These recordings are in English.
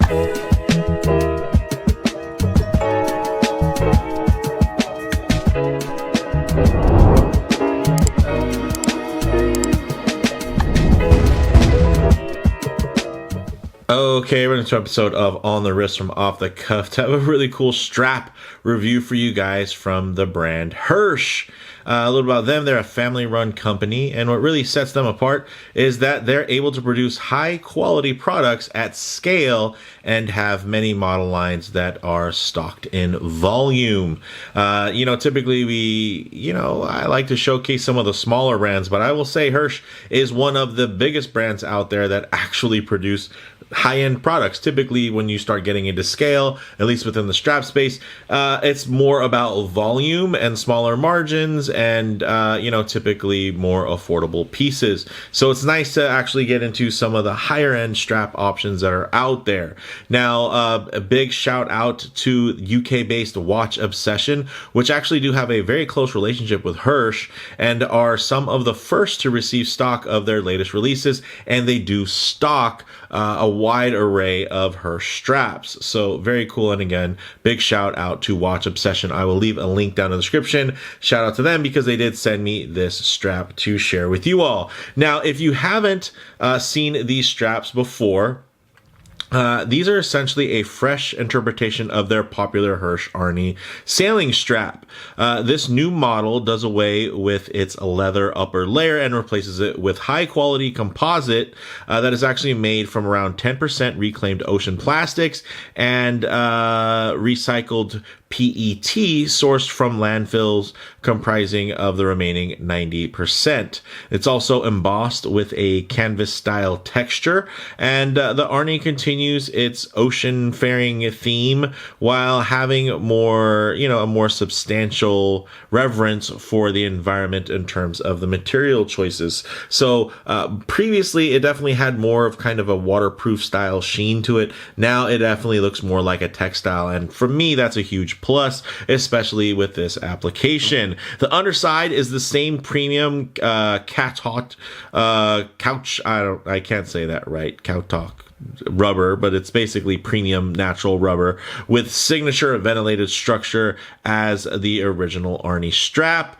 Okay, we're into an episode of On the Wrist from Off the Cuff to have a really cool strap review for you guys from the brand Hirsch. A little about them. They're a family-run company, and what really sets them apart is that they're able to produce high-quality products at scale and have many model lines that are stocked in volume. Typically I like to showcase some of the smaller brands, but I will say Hirsch is one of the biggest brands out there that actually produce high-end products. Typically, when you start getting into scale, at least within the strap space, it's more about volume and smaller margins and, typically more affordable pieces. So it's nice to actually get into some of the higher-end strap options that are out there. Now, a big shout out to UK-based Watch Obsession, which actually do have a very close relationship with Hirsch and are some of the first to receive stock of their latest releases, and they do stock a wide array of Hirsch straps. So very cool. And again, big shout out to Watch Obsession. I will leave a link down in the description. Shout out to them because they did send me this strap to share with you all. Now, if you haven't seen these straps before, these are essentially a fresh interpretation of their popular Hirsch Arne sailing strap. This new model does away with its leather upper layer and replaces it with high quality composite that is actually made from around 10% reclaimed ocean plastics and recycled PET sourced from landfills comprising of the remaining 90%. It's also embossed with a canvas style texture, and the Arne continues its ocean faring theme while having a more substantial reverence for the environment in terms of the material choices. So previously it definitely had more of kind of a waterproof style sheen to it. Now it definitely looks more like a textile, and for me that's a huge plus, especially with this application. The underside is the same premium couch. I can't say that right. Couch rubber, but it's basically premium natural rubber with signature ventilated structure as the original Arne strap,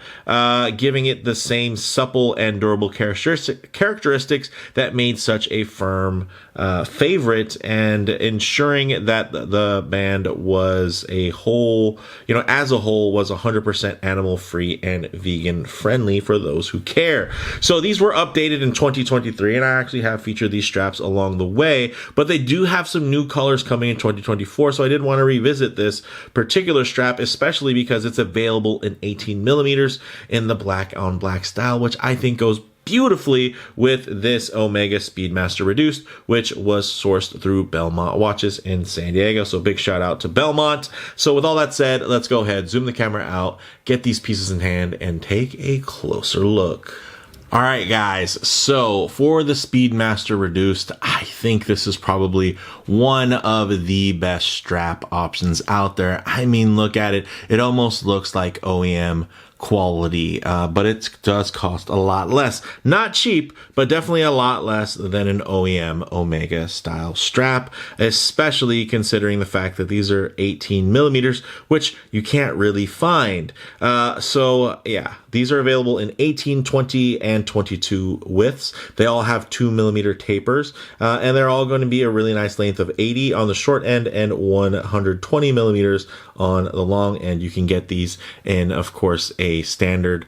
giving it the same supple and durable characteristics that made such a firm favorite, and ensuring that the band was as a whole was 100% animal free and vegan friendly for those who care. So these were updated in 2023, and I actually have featured these straps along the way, but they do have some new colors coming in 2024. So I did want to revisit this particular strap, especially because it's available in 18 millimeters in the black on black style, which I think goes beautifully with this Omega Speedmaster Reduced, which was sourced through Belmont Watches in San Diego. So big shout out to Belmont. So with all that said, let's go ahead, zoom the camera out, get these pieces in hand, and take a closer look. All right, guys, so for the Speedmaster Reduced, I think this is probably one of the best strap options out there. I mean, look at it. It almost looks like OEM quality, but it does cost a lot less. Not cheap, but definitely a lot less than an OEM Omega style strap, especially considering the fact that these are 18 millimeters, which you can't really find. So yeah, these are available in 18, 20, and 22 widths. They all have 2 millimeter tapers, and they're all going to be a really nice length of 80 on the short end and 120 millimeters on the long end. You can get these in, of course, a standard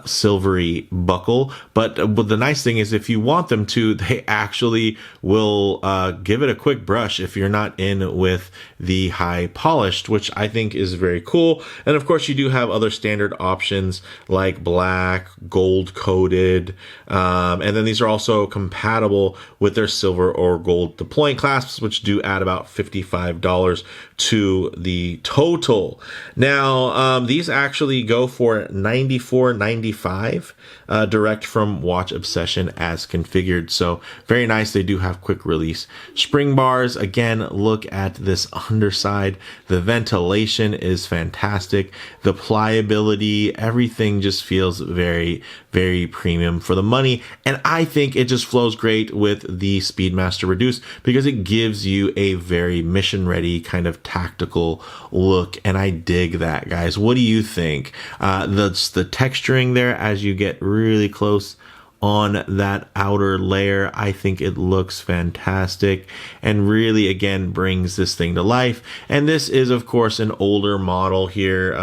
silvery buckle, but the nice thing is if you want them to, they actually will give it a quick brush if you're not in with the high polished, which I think is very cool. And of course you do have other standard options like black, gold coated, and then these are also compatible with their silver or gold deploying clasps, which do add about $55 to the total. Now these actually go for for $94.95 direct from Watch Obsession as configured. So very nice. They do have quick release spring bars. Again, look at this underside. The ventilation is fantastic. The pliability, everything just feels very, very premium for the money. And I think it just flows great with the Speedmaster Reduced because it gives you a very mission ready kind of tactical look. And I dig that, guys. What do you think? The texturing there as you get really close on that outer layer, I think it looks fantastic and really again brings this thing to life. And this is of course an older model here,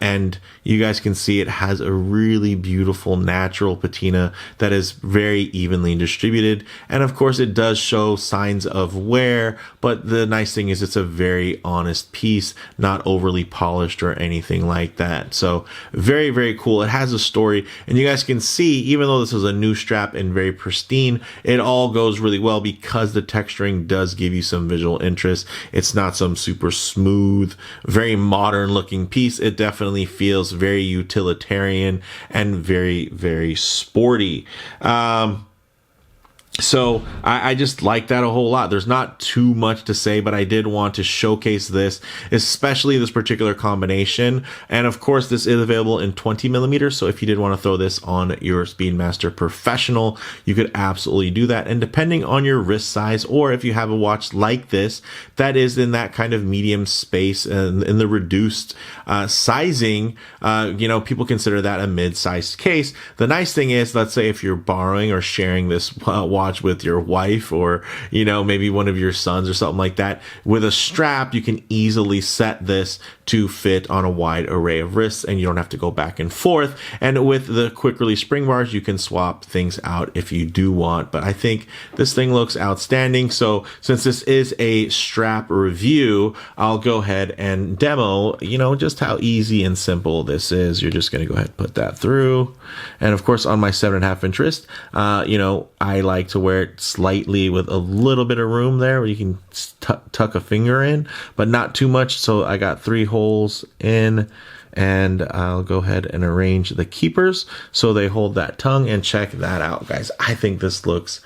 and you guys can see it has a really beautiful natural patina that is very evenly distributed, and of course it does show signs of wear, but the nice thing is it's a very honest piece, not overly polished or anything like that. So very, very cool. It has a story, and you guys can see, even though this is a new strap and very pristine, it all goes really well because the texturing does give you some visual interest. It's not some super smooth, very modern looking piece. It definitely feels very utilitarian and very, very sporty. So I just like that a whole lot. There's not too much to say, but I did want to showcase this, especially this particular combination. And of course, this is available in 20 millimeters. So if you did want to throw this on your Speedmaster Professional, you could absolutely do that. And depending on your wrist size, or if you have a watch like this, that is in that kind of medium space and in the reduced sizing, people consider that a mid-sized case. The nice thing is, let's say if you're borrowing or sharing this watch with your wife, or maybe one of your sons or something like that, with a strap you can easily set this to fit on a wide array of wrists and you don't have to go back and forth. And with the quick release spring bars, you can swap things out if you do want. But I think this thing looks outstanding. So since this is a strap review, I'll go ahead and demo just how easy and simple this is. You're just going to go ahead and put that through, and of course on my 7.5 inch wrist, I like to wear it slightly with a little bit of room there where you can tuck a finger in, but not too much. So I got 3 holes in, and I'll go ahead and arrange the keepers so they hold that tongue. And check that out, guys. I think this looks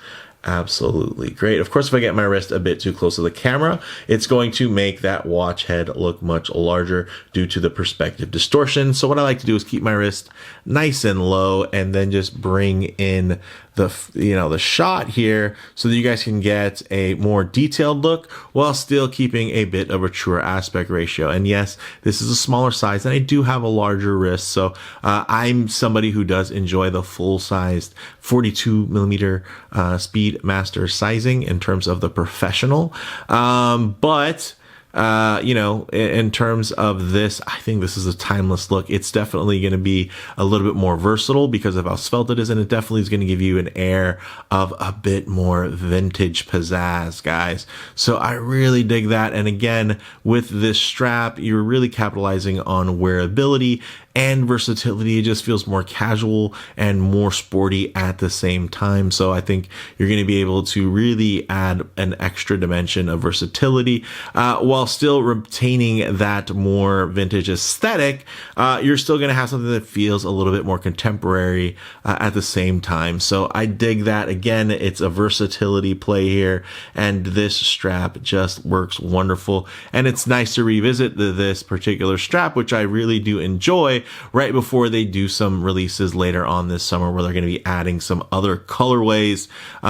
absolutely great. Of course, if I get my wrist a bit too close to the camera, it's going to make that watch head look much larger due to the perspective distortion. So what I like to do is keep my wrist nice and low and then just bring in the shot here so that you guys can get a more detailed look while still keeping a bit of a truer aspect ratio. And yes, this is a smaller size and I do have a larger wrist, so I'm somebody who does enjoy the full-sized 42 millimeter Speedmaster sizing in terms of the professional, but in terms of this, I think this is a timeless look. It's definitely going to be a little bit more versatile because of how svelte it is, and it definitely is going to give you an air of a bit more vintage pizzazz, guys. So I really dig that. And again, with this strap, you're really capitalizing on wearability and versatility. It just feels more casual and more sporty at the same time. So I think you're going to be able to really add an extra dimension of versatility while still retaining that more vintage aesthetic. You're still going to have something that feels a little bit more contemporary at the same time. So I dig that. Again, it's a versatility play here, and this strap just works wonderful. And it's nice to revisit this particular strap, which I really do enjoy, right before they do some releases later on this summer where they're going to be adding some other colorways,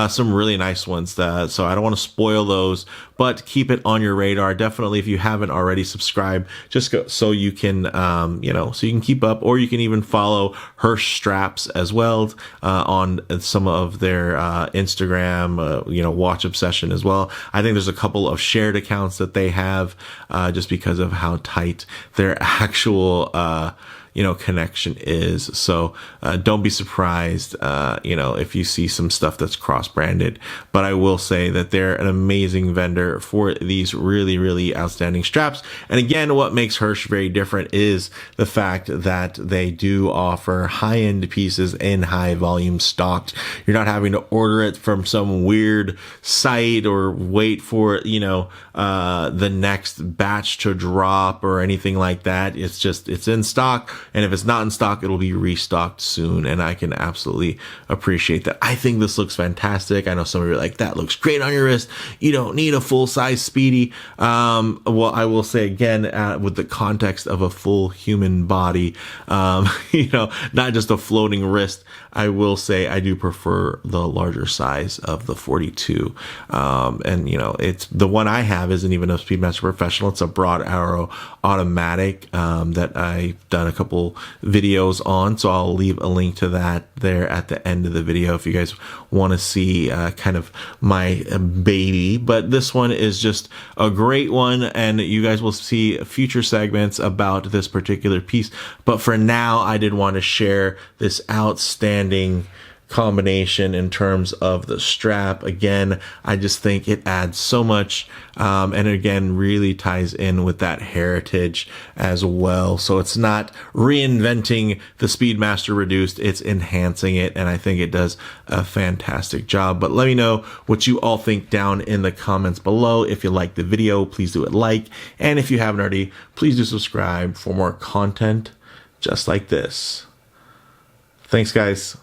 some really nice ones. So I don't want to spoil those, but keep it on your radar. Definitely, if you haven't already, subscribe, just go so you can, so you can keep up, or you can even follow Hirsch straps as well on some of their Instagram, Watch Obsession as well. I think there's a couple of shared accounts that they have just because of how tight their actual connection is. So don't be surprised, if you see some stuff that's cross-branded. But I will say that they're an amazing vendor for these really, really outstanding straps. And again, what makes Hirsch very different is the fact that they do offer high-end pieces in high volume stocked. You're not having to order it from some weird site or wait for, the next batch to drop or anything like that. It's in stock and if it's not in stock, it'll be restocked soon, and I can absolutely appreciate that. I think this looks fantastic. I know some of you are like, that looks great on your wrist. You don't need a full-size Speedy. Well, I will say again, with the context of a full human body, you know, not just a floating wrist, I will say I do prefer the larger size of the 42. And you know, it's the one I have isn't even a Speedmaster Professional. It's a broad arrow automatic that I've done a couple videos on, so I'll leave a link to that there at the end of the video if you guys want to see kind of my baby. But this one is just a great one, and you guys will see future segments about this particular piece. But for now, I did want to share this outstanding combination in terms of the strap. Again, I just think it adds so much, and again really ties in with that heritage as well. So it's not reinventing the Speedmaster Reduced, it's enhancing it, and I think it does a fantastic job. But let me know what you all think down in the comments below. If you like the video, please do it like, and if you haven't already, please do subscribe for more content just like this. Thanks, guys.